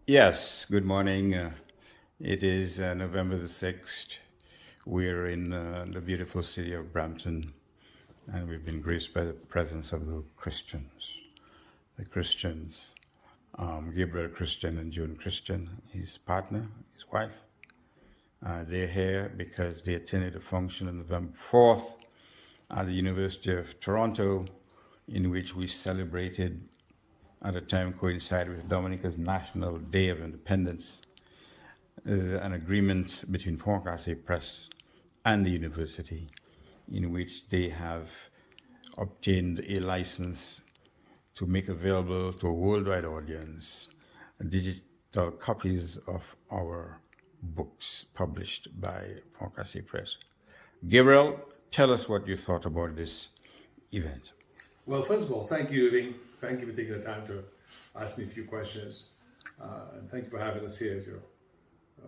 Yes, good morning. It is November the 6th. We're in the beautiful city of Brampton, and we've been graced by the presence of the Christians. The Christians, Gabriel Christian and June Christian, his partner, his wife. They're here because they attended a function on November 4th at the University of Toronto, in which we celebrated, at the time coincided with Dominica's National Day of Independence, an agreement between Pont Casse Press and the university, in which they have obtained a license to make available to a worldwide audience digital copies of our books published by Pont Casse Press. Gabriel, tell us what you thought about this event. Well, first of all, thank you, Irving. Thank you for taking the time to ask me a few questions. And thank you for having us here at your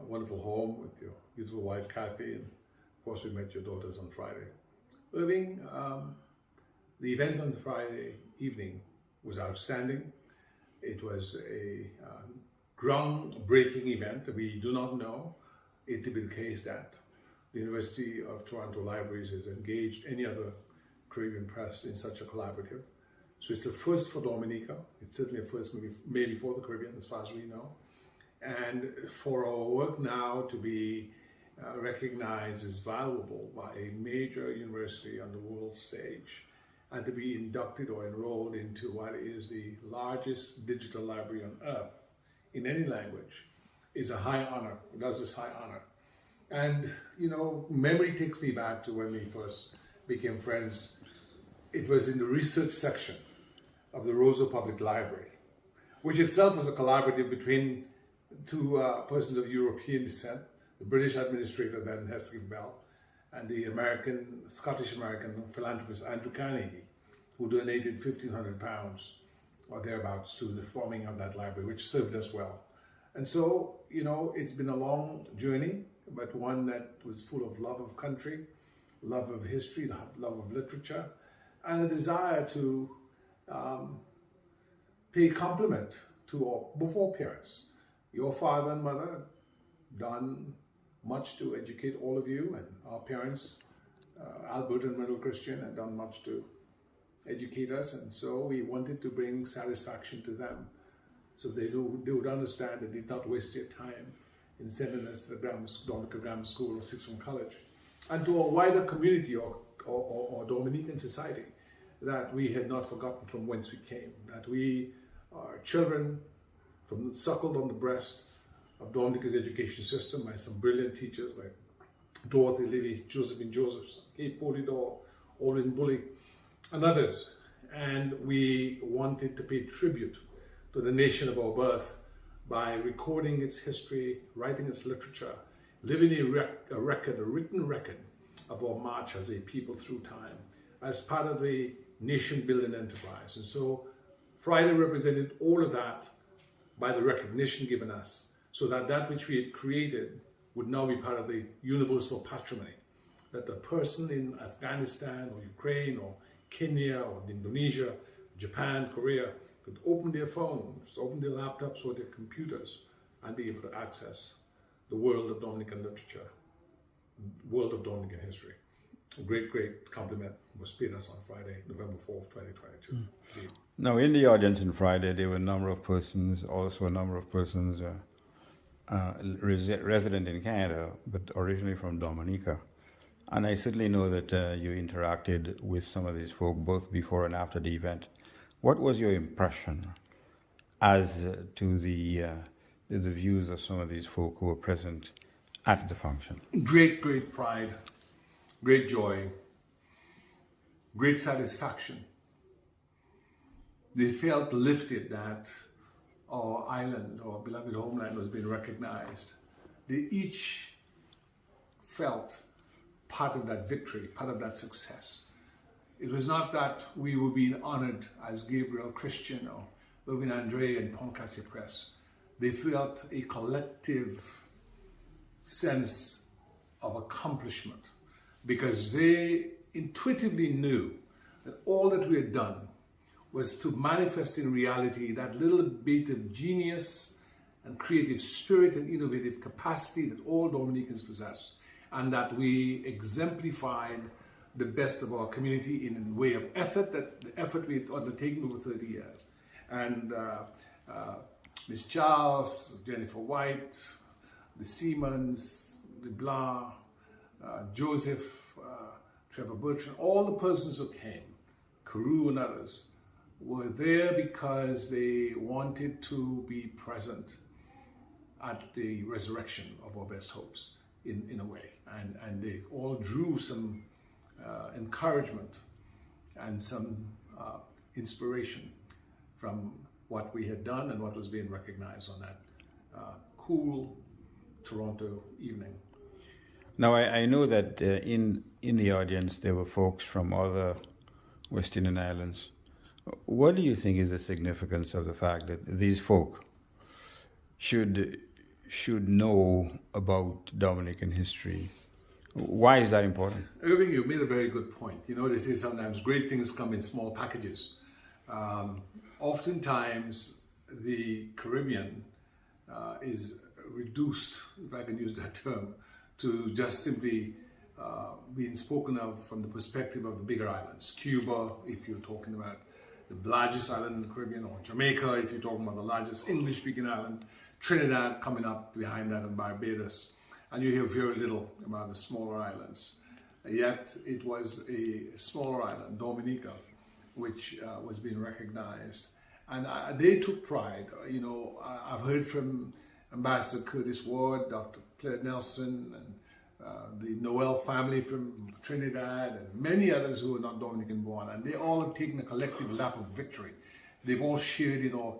wonderful home with your beautiful wife, Kathy. And of course, we met your daughters on Friday. Irving, the event on Friday evening was outstanding. It was a groundbreaking event. We do not know it to be the case that the University of Toronto Libraries has engaged any other Caribbean press in such a collaborative. So it's a first for Dominica. It's certainly a first maybe for the Caribbean as far as we know. And for our work now to be recognized as valuable by a major university on the world stage and to be inducted or enrolled into what is the largest digital library on earth in any language is a high honor. It does this high honor. And, you know, memory takes me back to when we first became friends. It was in the research section of the Roseau Public Library, which itself was a collaborative between two persons of European descent, the British administrator then Hesketh Bell, and the Scottish-American philanthropist Andrew Carnegie, who donated £1,500 or thereabouts to the forming of that library, which served us well. And so, you know, it's been a long journey, but one that was full of love of country, love of history, love of literature, and a desire to pay compliment to both our parents. Your father and mother done much to educate all of you, and our parents, Albert and Myrtle Christian, had done much to educate us, and so we wanted to bring satisfaction to them so they would understand that they did not waste their time in sending us to the Dominica Grammar School or Sixth Form College, and to a wider community or Dominican society, that we had not forgotten from whence we came, that we are children suckled on the breast of Dominica's education system by some brilliant teachers like Dorothy Livy, Josephine Josephs, Kate Polidor, Olin Bully, and others. And we wanted to pay tribute to the nation of our birth by recording its history, writing its literature, living a written record of our march as a people through time, as part of the nation-building enterprise. And so Friday represented all of that by the recognition given us, so that that which we had created would now be part of the universal patrimony, that the person in Afghanistan or Ukraine or Kenya or Indonesia, Japan, Korea, could open their phones, open their laptops or their computers and be able to access the world of Dominican literature, world of Dominican history. A great, great compliment was paid us on Friday, November 4th, 2022. Now, in the audience on Friday, there were a number of persons, resident in Canada, but originally from Dominica. And I certainly know that you interacted with some of these folk both before and after the event. What was your impression as to the views of some of these folk who were present at the function? Great, great pride, great joy, great satisfaction. They felt lifted that our island, our beloved homeland, was being recognized. They each felt part of that victory, part of that success. It was not that we were being honored as Gabriel Christian or Irving Andre and Pont Casse Press. They felt a collective sense of accomplishment because they intuitively knew that all that we had done was to manifest in reality that little bit of genius and creative spirit and innovative capacity that all Dominicans possess, and that we exemplified the best of our community in a way of effort, that the effort we had undertaken over 30 years. And Miss Charles, Jennifer White, the Siemens, the Blanc, Joseph, Trevor Bertrand, all the persons who came, Carew and others, were there because they wanted to be present at the resurrection of our best hopes in a way. And they all drew some encouragement and some inspiration from what we had done and what was being recognized on that cool Toronto evening. Now, I know that in the audience there were folks from other West Indian islands. What do you think is the significance of the fact that these folk should know about Dominican history? Why is that important? Irving, you made a very good point. You know, they say sometimes great things come in small packages. Oftentimes, the Caribbean is reduced, if I can use that term, to just simply being spoken of from the perspective of the bigger islands. Cuba, if you're talking about the largest island in the Caribbean, or Jamaica, if you're talking about the largest English-speaking island, Trinidad coming up behind that, and Barbados. And you hear very little about the smaller islands. Yet it was a smaller island, Dominica, which was being recognized. And they took pride. You know, I've heard from Ambassador Curtis Ward, Dr. Claire Nelson, and the Noel family from Trinidad, and many others who are not Dominican born, and they all have taken a collective lap of victory. They've all shared in our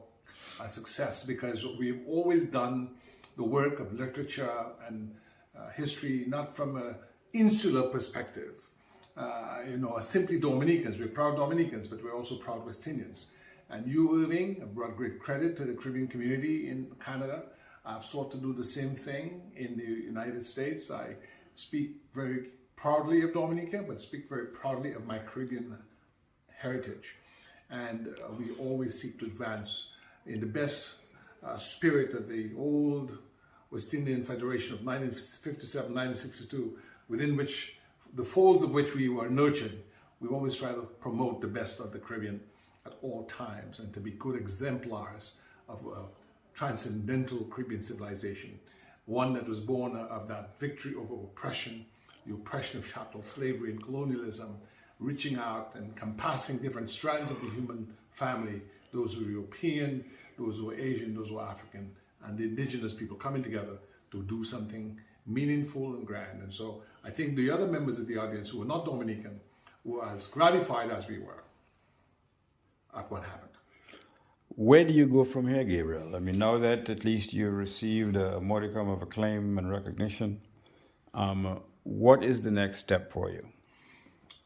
success, because we've always done the work of literature and history not from an insular perspective. You know, simply Dominicans. We're proud Dominicans, but we're also proud West Indians. And you, Irving, have brought great credit to the Caribbean community in Canada. I've sought to do the same thing in the United States. I speak very proudly of Dominica, but speak very proudly of my Caribbean heritage. And we always seek to advance in the best spirit of the old West Indian Federation of 1957, 1962, within which, the folds of which we were nurtured. We always try to promote the best of the Caribbean at all times, and to be good exemplars of transcendental Caribbean civilization, one that was born of that victory over oppression, the oppression of chattel slavery and colonialism, reaching out and compassing different strands of the human family, those who are European, those who are Asian, those who are African, and the indigenous people coming together to do something meaningful and grand. And so I think the other members of the audience who were not Dominican were as gratified as we were at what happened. Where do you go from here, Gabriel? I mean, now that at least you received a modicum of acclaim and recognition, what is the next step for you?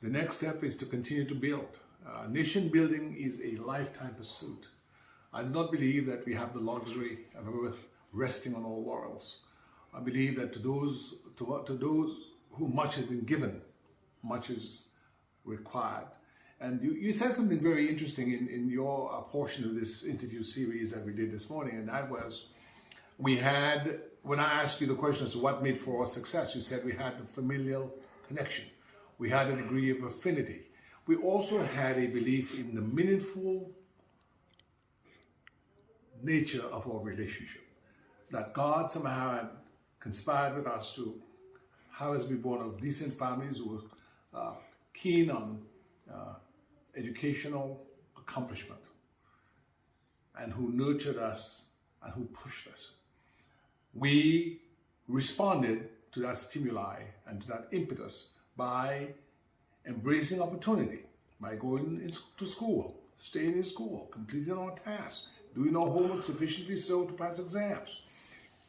The next step is to continue to build. Nation building is a lifetime pursuit. I do not believe that we have the luxury of resting on our laurels. I believe that to those who much has been given, much is required. And you said something very interesting in your portion of this interview series that we did this morning, and that was, when I asked you the question as to what made for our success, you said we had the familial connection. We had a degree of affinity. We also had a belief in the meaningful nature of our relationship, that God somehow had conspired with us to have us be born of decent families who were keen on educational accomplishment, and who nurtured us and who pushed us. We responded to that stimuli and to that impetus by embracing opportunity, by going to school, staying in school, completing our tasks, doing our homework sufficiently so to pass exams.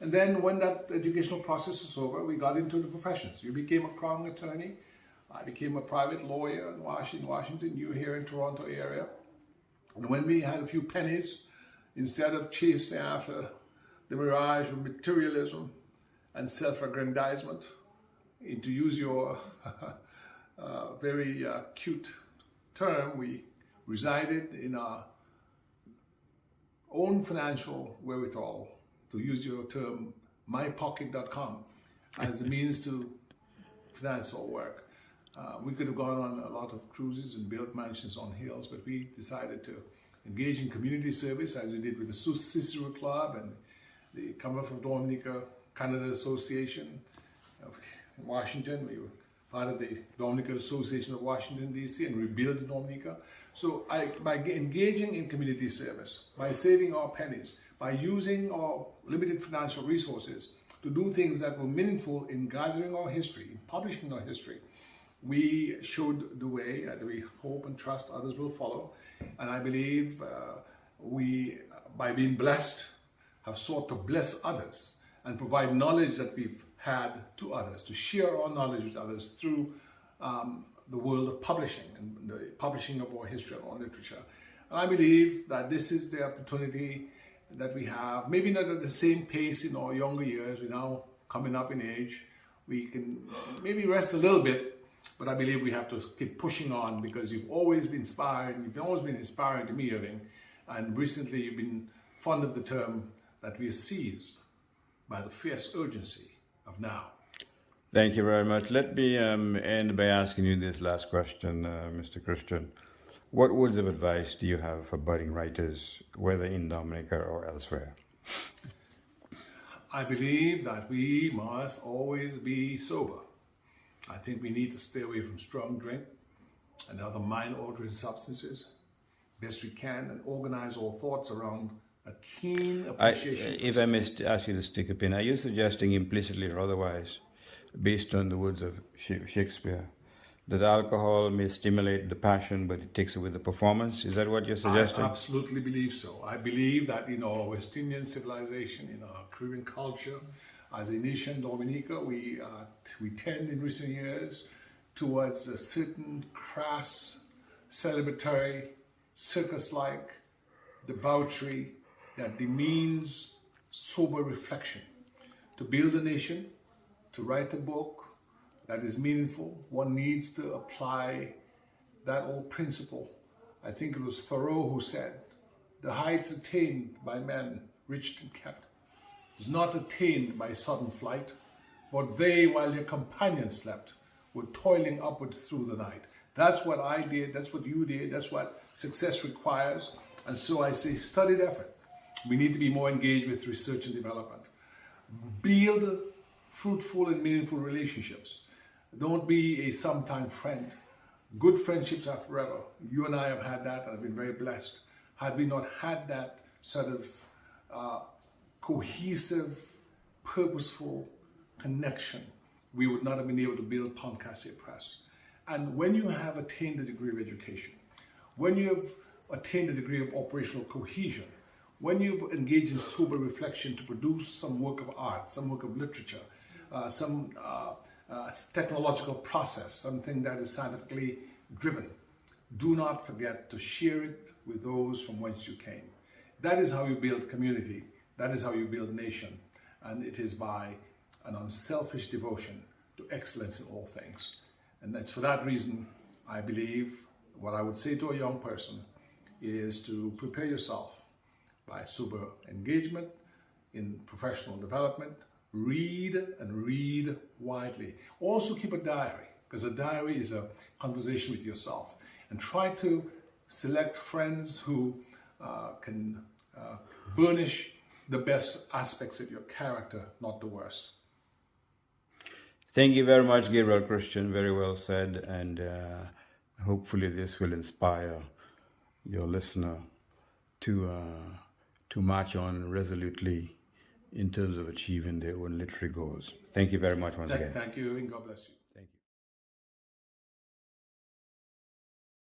And then when that educational process was over, we got into the professions. You became a Crown attorney. I became a private lawyer in Washington, you here in Toronto area. And when we had a few pennies, instead of chasing after the mirage of materialism and self-aggrandizement, to use your very cute term, we resided in our own financial wherewithal to use your term, mypocket.com as the means to finance our work. We could have gone on a lot of cruises and built mansions on hills, but we decided to engage in community service as we did with the Cicero Club and the Commonwealth of Dominica Canada Association of Washington. We were part of the Dominica Association of Washington, D.C., and rebuilt Dominica. So by engaging in community service, by saving our pennies, by using our limited financial resources to do things that were meaningful in gathering our history, in publishing our history, we showed the way that we hope and trust others will follow. And I believe we, by being blessed, have sought to bless others and provide knowledge that we've had to others, to share our knowledge with others through the world of publishing and the publishing of our history and our literature. And I believe that this is the opportunity that we have, maybe not at the same pace in our younger years. We're now coming up in age. We can maybe rest a little bit, but I believe we have to keep pushing on because you've always been inspiring. You've always been inspiring to me, Irving. And recently you've been fond of the term that we are seized by the fierce urgency of now. Thank you very much. Let me end by asking you this last question, Mr. Christian. What words of advice do you have for budding writers, whether in Dominica or elsewhere? I believe that we must always be sober. I think we need to stay away from strong drink and other mind-altering substances best we can and organize our thoughts around a keen appreciation. If I may ask you to stick a pin, are you suggesting implicitly or otherwise, based on the words of Shakespeare, that alcohol may stimulate the passion, but it takes away the performance? Is that what you're suggesting? I absolutely believe so. I believe that in our West Indian civilization, in our Caribbean culture, as a nation, Dominica, we tend in recent years towards a certain crass, celebratory, circus-like debauchery that demeans sober reflection. To build a nation, to write a book that is meaningful, one needs to apply that old principle. I think it was Thoreau who said, "The heights attained by men, reached and kept, was not attained by sudden flight, but they, while their companions slept, were toiling upward through the night." That's what I did, that's what you did, that's what success requires. And so I say studied effort. We need to be more engaged with research and development. Build fruitful and meaningful relationships. Don't be a sometime friend. Good friendships are forever. You and I have had that, and I've been very blessed. Had we not had that sort of cohesive, purposeful connection, we would not have been able to build Pont Casse Press. And when you have attained a degree of education, when you have attained a degree of operational cohesion, when you've engaged in sober reflection to produce some work of art, some work of literature, some technological process, something that is scientifically driven, do not forget to share it with those from whence you came. That is how you build community. That is how you build nation. And it is by an unselfish devotion to excellence in all things. And it's for that reason, I believe, what I would say to a young person is to prepare yourself by sober engagement in professional development. Read and read widely. Also keep a diary, because a diary is a conversation with yourself. And try to select friends who can burnish the best aspects of your character, not the worst. Thank you very much, Gabriel Christian. Very well said. And hopefully this will inspire your listener to march on resolutely in terms of achieving their own literary goals. Thank you very much once again. Thank you, and God bless you.